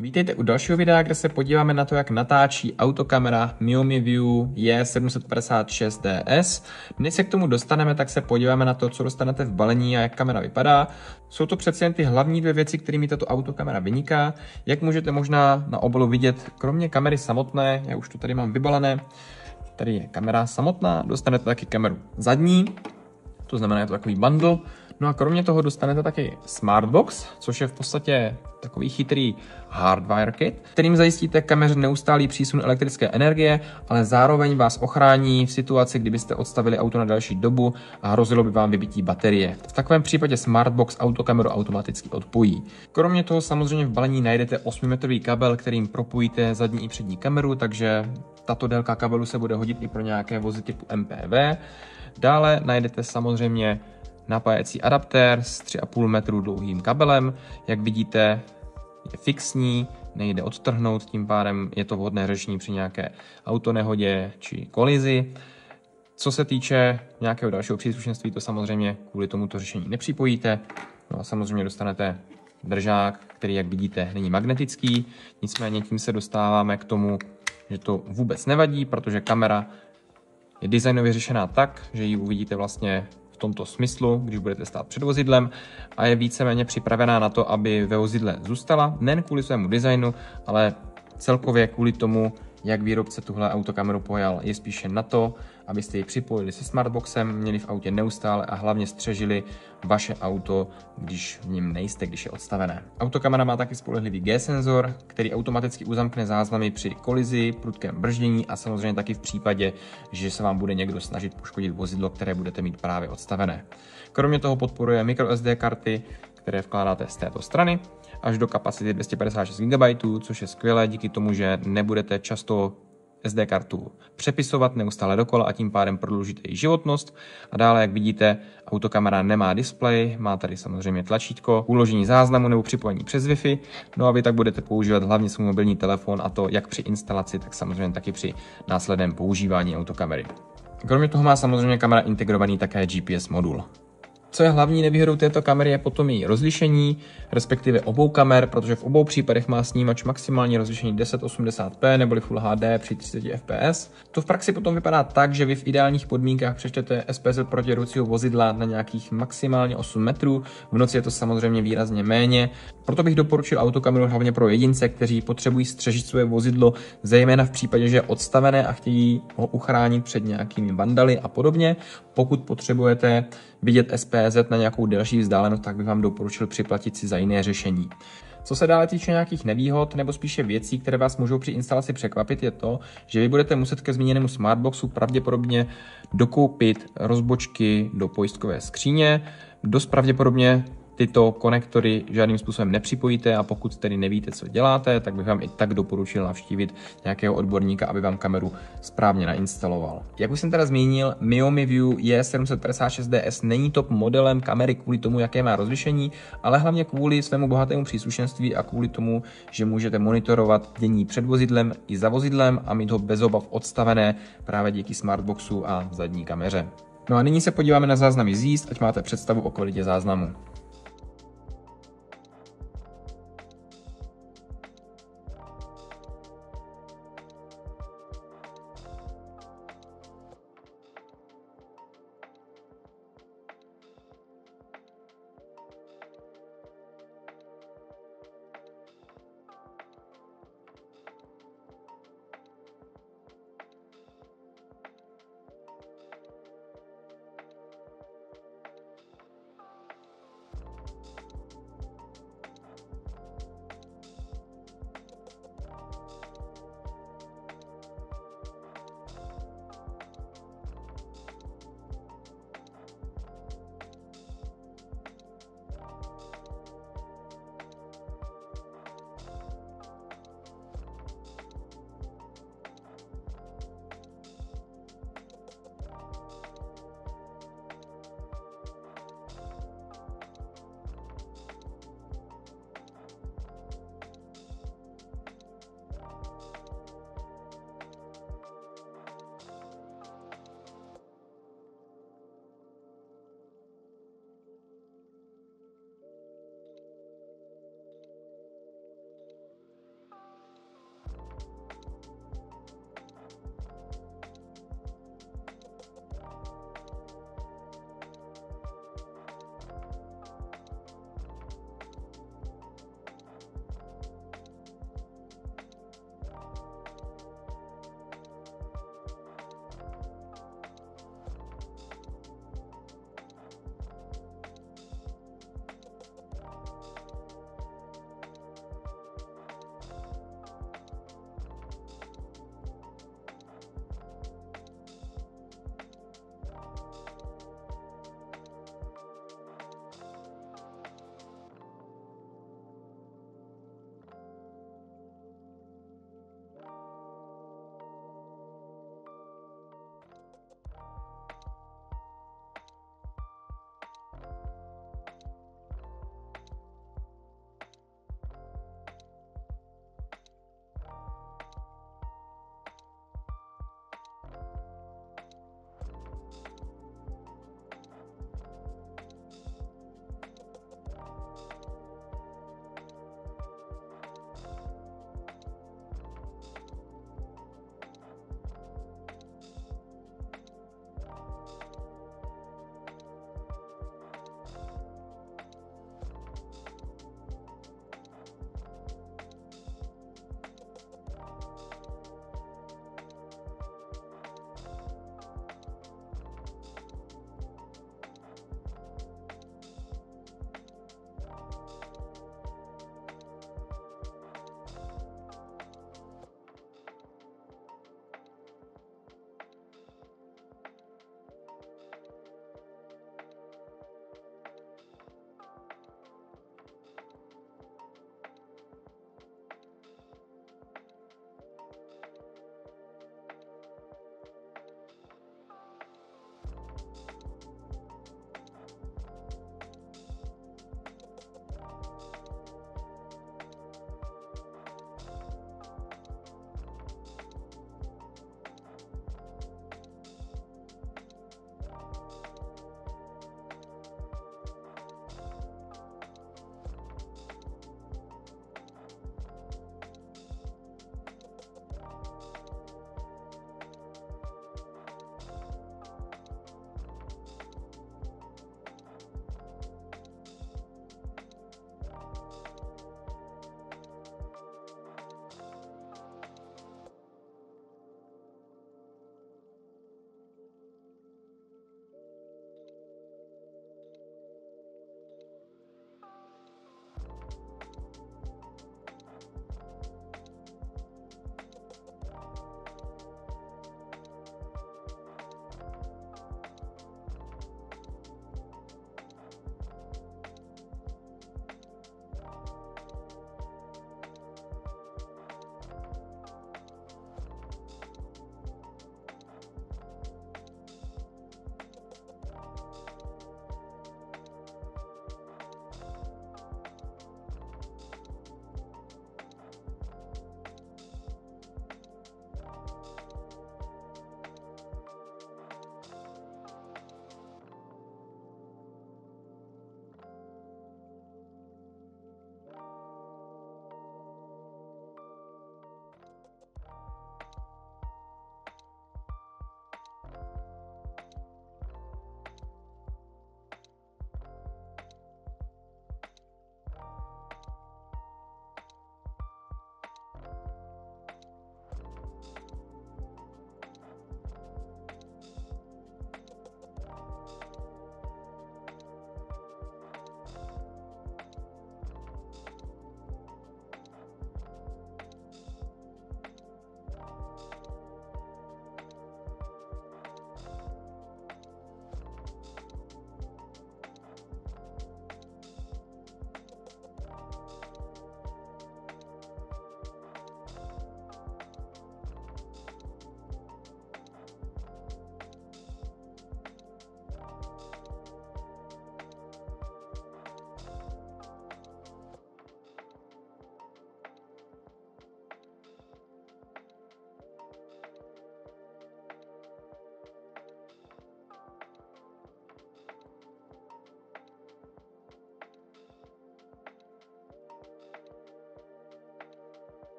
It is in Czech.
Vítejte u dalšího videa, kde se podíváme na to, jak natáčí Autokamera MiVue J756DS. Než se k tomu dostaneme, tak se podíváme na to, co dostanete v balení a jak kamera vypadá. Jsou to přeci jen ty hlavní dvě věci, kterými tato autokamera vyniká. Jak můžete možná na obalu vidět, kromě kamery samotné, já už to tady mám vybalené, tady je kamera samotná, dostanete taky kameru zadní, to znamená, je to takový bundle. No a kromě toho dostanete taky SmartBox, což je v podstatě takový chytrý Hardwire kit, kterým zajistíte kameře neustálý přísun elektrické energie, ale zároveň vás ochrání v situaci, kdybyste odstavili auto na další dobu a hrozilo by vám vybití baterie. V takovém případě SmartBox autokameru automaticky odpojí. Kromě toho samozřejmě v balení najdete 8metrový kabel, kterým propojíte zadní i přední kameru, takže tato délka kabelu se bude hodit i pro nějaké vozy typu MPV. Dále najdete samozřejmě napájecí adaptér s 3,5 metru dlouhým kabelem. Jak vidíte, je fixní, nejde odtrhnout, tím pádem je to vhodné řešení při nějaké autonehodě či kolizi. Co se týče nějakého dalšího příslušenství, to samozřejmě kvůli tomuto řešení nepřipojíte. No a samozřejmě dostanete držák, který, jak vidíte, není magnetický. Nicméně tím se dostáváme k tomu, že to vůbec nevadí, protože kamera je designově řešená tak, že ji uvidíte vlastně v tomto smyslu, když budete stát před vozidlem, a je víceméně připravená na to, aby ve vozidle zůstala, nejen kvůli svému designu, ale celkově kvůli tomu, jak výrobce tuhle autokameru pojal. Je spíše na to, abyste ji připojili se SmartBoxem, měli v autě neustále a hlavně střežili vaše auto, když v něm nejste, když je odstavené. Autokamera má taky spolehlivý G-senzor, který automaticky uzamkne záznamy při kolizi, prudkém brždění a samozřejmě taky v případě, že se vám bude někdo snažit poškodit vozidlo, které budete mít právě odstavené. Kromě toho podporuje microSD karty, které vkládáte z této strany, až do kapacity 256 GB, což je skvělé díky tomu, že nebudete často SD kartu přepisovat neustále dokola a tím pádem prodloužíte její životnost. A dále, jak vidíte, autokamera nemá displej, má tady samozřejmě tlačítko, uložení záznamu nebo připojení přes Wi-Fi. No a vy tak budete používat hlavně svůj mobilní telefon, a to jak při instalaci, tak samozřejmě taky při následném používání autokamery. Kromě toho má samozřejmě kamera integrovaný také GPS modul. Co je hlavní nevýhodou této kamery, je potom její rozlišení, respektive obou kamer, protože v obou případech má snímač maximální rozlišení 1080p neboli Full HD při 30 fps. To v praxi potom vypadá tak, že vy v ideálních podmínkách přečtete SPZ protijedoucího vozidla na nějakých maximálně 8 metrů, v noci je to samozřejmě výrazně méně. Proto bych doporučil autokameru hlavně pro jedince, kteří potřebují střežit své vozidlo, zejména v případě, že je odstavené a chtějí ho uchránit před nějakými vandaly a podobně. Pokud potřebujete vidět SPZ na nějakou delší vzdálenost, tak bych vám doporučil připlatit si za jiné řešení. Co se dále týče nějakých nevýhod nebo spíše věcí, které vás můžou při instalaci překvapit, je to, že vy budete muset ke zmíněnému SmartBoxu pravděpodobně dokoupit rozbočky do pojistkové skříně. Dost pravděpodobně tyto konektory žádným způsobem nepřipojíte, a pokud tedy nevíte, co děláte, tak bych vám i tak doporučil navštívit nějakého odborníka, aby vám kameru správně nainstaloval. Jak už jsem teda zmínil, MiVue J756DS není top modelem kamery kvůli tomu, jaké má rozlišení, ale hlavně kvůli svému bohatému příslušenství a kvůli tomu, že můžete monitorovat dění před vozidlem i za vozidlem a mít ho bez obav odstavené právě díky SmartBoxu a zadní kameře. No a nyní se podíváme na záznamy z jízd, ať máte představu o kvalitě záznamu.